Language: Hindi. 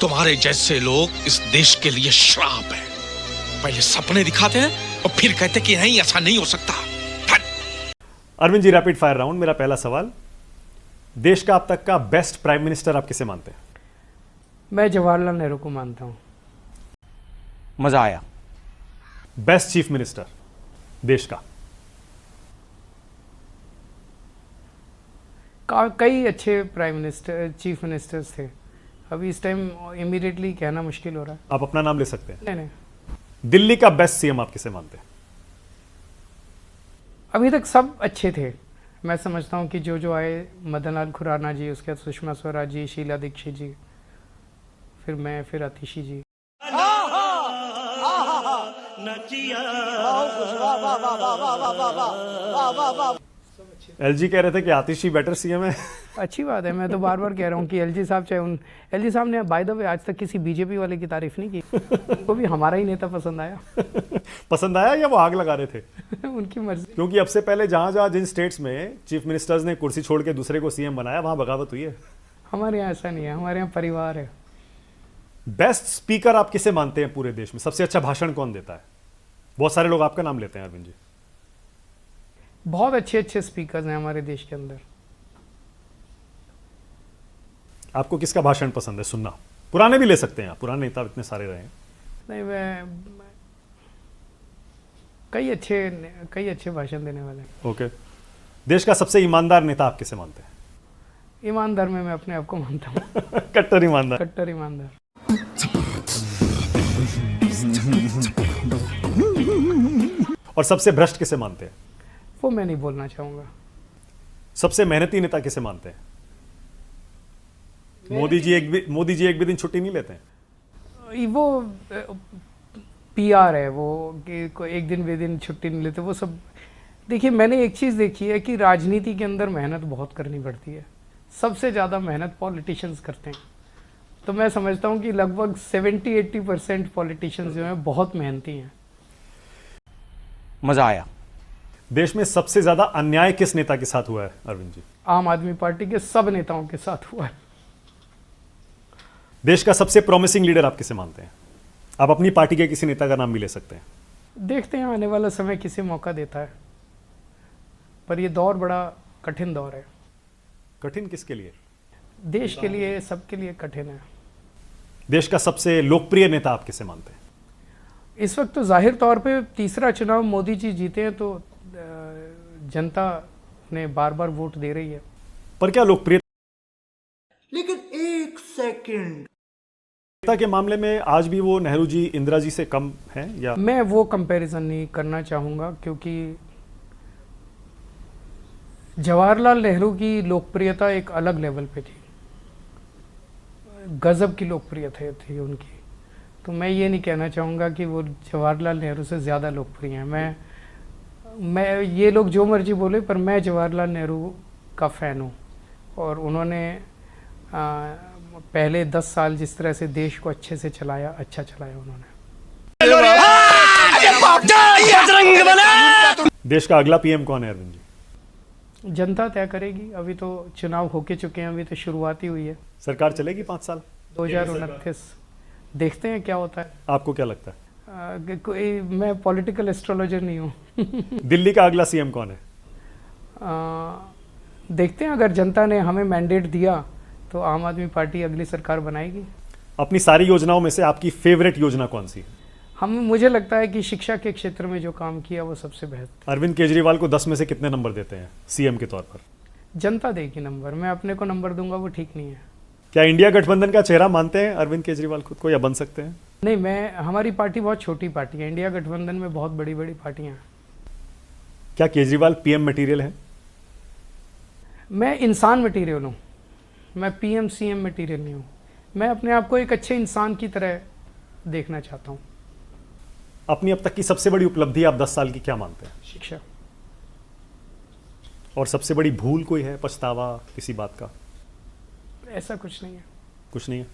तुम्हारे जैसे लोग इस देश के लिए श्राप है। पहले सपने दिखाते हैं और फिर कहते कि नहीं, ऐसा नहीं हो सकता। Arvind ji, rapid fire round. मेरा पहला सवाल, देश का अब तक का बेस्ट प्राइम मिनिस्टर आप किसे मानते हैं? मैं जवाहरलाल नेहरू को मानता हूं। मजा आया। बेस्ट चीफ मिनिस्टर देश का? कई अच्छे प्राइम मिनिस्टर, चीफ मिनिस्टर्स थे। अभी इस टाइम इमीडिएटली कहना मुश्किल हो रहा है। आप अपना नाम ले सकते हैं। नहीं नहीं, दिल्ली का बेस्ट सीएम आप किसे मानते हैं? अभी तक सब अच्छे थे। मैं समझता हूं कि जो आए, मदन लाल खुराना जी, उसके बाद सुषमा स्वराज जी, शीला दीक्षित जी, फिर मैं, फिर आतिशी जी। एलजी कह रहे थे कि आतिशी बेटर सीएम है। अच्छी बात है। मैं तो बार बार कह रहा हूँ कि एलजी साहब चाहे एलजी साहब ने बाय द वे आज तक किसी बीजेपी वाले की तारीफ नहीं की। उनको भी हमारा ही नेता पसंद आया। पसंद आया या वो आग लगा रहे थे? उनकी मर्जी। क्योंकि अब से पहले जहां जिन स्टेट्स में चीफ मिनिस्टर्स ने कुर्सी छोड़ के दूसरे को सीएम बनाया, वहां बगावत हुई है। हमारे यहाँ ऐसा नहीं है, हमारे यहाँ परिवार है। बेस्ट स्पीकर आप किसे मानते हैं पूरे देश में? सबसे अच्छा भाषण कौन देता है? बहुत सारे लोग आपका नाम लेते हैं अरविंद जी। बहुत अच्छे अच्छे स्पीकर्स हैं हमारे देश के अंदर। आपको किसका भाषण पसंद है सुनना? पुराने भी ले सकते हैं आप, पुराने नेता इतने सारे रहे हैं। नहीं, मैं कई अच्छे भाषण देने वाले हैं। ओके। देश का सबसे ईमानदार नेता आप किसे मानते हैं? ईमानदार में मैं अपने आप को मानता हूँ। कट्टर ईमानदार। कट्टर ईमानदार। और सबसे भ्रष्ट किसे मानते हैं? वो मैं नहीं बोलना चाहूंगा। सबसे मेहनती नेता किसे मानते हैं? मोदी जी एक भी दिन छुट्टी नहीं लेते हैं। वो पीआर है, वो कि कोई एक दिन वे दिन छुट्टी नहीं लेते, वो सब। देखिए, मैंने एक चीज़ देखी है कि राजनीति के अंदर मेहनत बहुत करनी पड़ती है। सबसे ज़्यादा मेहनत पॉलिटिशियंस करते हैं। तो मैं समझता हूँ कि लगभग 70-80% पॉलिटिशियंस जो हैं बहुत मेहनती हैं। मजा आया। देश में सबसे ज्यादा अन्याय किस नेता के साथ हुआ है अरविंद जी? आम आदमी पार्टी के सब नेताओं के साथ हुआ है। देश का सबसे प्रॉमिसिंग लीडर आप किसे मानते हैं? आप अपनी पार्टी के किसी नेता का नाम भी ले सकते हैं। देखते हैं आने वाला समय किसे मौका देता है, पर यह दौर बड़ा कठिन दौर है। कठिन किसके लिए? देश के लिए, सबके लिए कठिन है। देश का सबसे लोकप्रिय नेता आप किसे मानते हैं? इस वक्त तो जाहिर तौर पे तीसरा चुनाव मोदी जी जीते हैं, तो जनता ने बार बार वोट दे रही है। पर क्या लोकप्रिय लेकिन एक सेकंड, नेता के मामले में आज भी वो नेहरू जी, इंदिरा जी से कम है या? मैं वो कंपैरिजन नहीं करना चाहूँगा, क्योंकि जवाहरलाल नेहरू की लोकप्रियता एक अलग लेवल पे थी। गजब की लोकप्रियता थी उनकी। तो मैं ये नहीं कहना चाहूँगा कि वो जवाहरलाल नेहरू से ज़्यादा लोकप्रिय हैं। मैं ये लोग जो मर्जी बोले, पर मैं जवाहरलाल नेहरू का फ़ैन हूँ। और उन्होंने पहले 10 साल जिस तरह से देश को अच्छे से चलाया, अच्छा चलाया उन्होंने। देश का अगला पीएम कौन है अरविंद जी? जनता तय करेगी। अभी तो चुनाव होके चुके हैं, अभी तो शुरुआत ही हुई है। सरकार चलेगी 5 साल? 2029 देखते हैं क्या होता है। आपको क्या लगता है? मैं पॉलिटिकल एस्ट्रोलॉजर नहीं हूँ। दिल्ली का अगला सीएम कौन है? देखते हैं, अगर जनता ने हमें मैंडेट दिया तो आम आदमी पार्टी अगली सरकार बनाएगी। अपनी सारी योजनाओं में से आपकी फेवरेट योजना कौन सी है? मुझे लगता है कि शिक्षा के क्षेत्र में जो काम किया वो सबसे बेहतर। अरविंद केजरीवाल को 10 में से कितने नंबर देते हैं सीएम के तौर पर? जनता देगी नंबर, मैं अपने को नंबर दूंगा वो ठीक नहीं है। क्या इंडिया गठबंधन का चेहरा मानते हैं अरविंद केजरीवाल खुद को, या बन सकते हैं? नहीं, हमारी पार्टी बहुत छोटी पार्टी है। इंडिया गठबंधन में बहुत बड़ी बड़ी पार्टियां हैं। क्या केजरीवाल पीएम मटेरियल है? मैं इंसान मटेरियल हूँ, मैं पीएम सीएम मटेरियल नहीं हूँ। मैं अपने आप को एक अच्छे इंसान की तरह देखना चाहता हूँ। अपनी अब तक की सबसे बड़ी उपलब्धि आप 10 साल की क्या मानते हैं? शिक्षा। और सबसे बड़ी भूल कोई है, पछतावा किसी बात का? ऐसा कुछ नहीं है। कुछ नहीं है।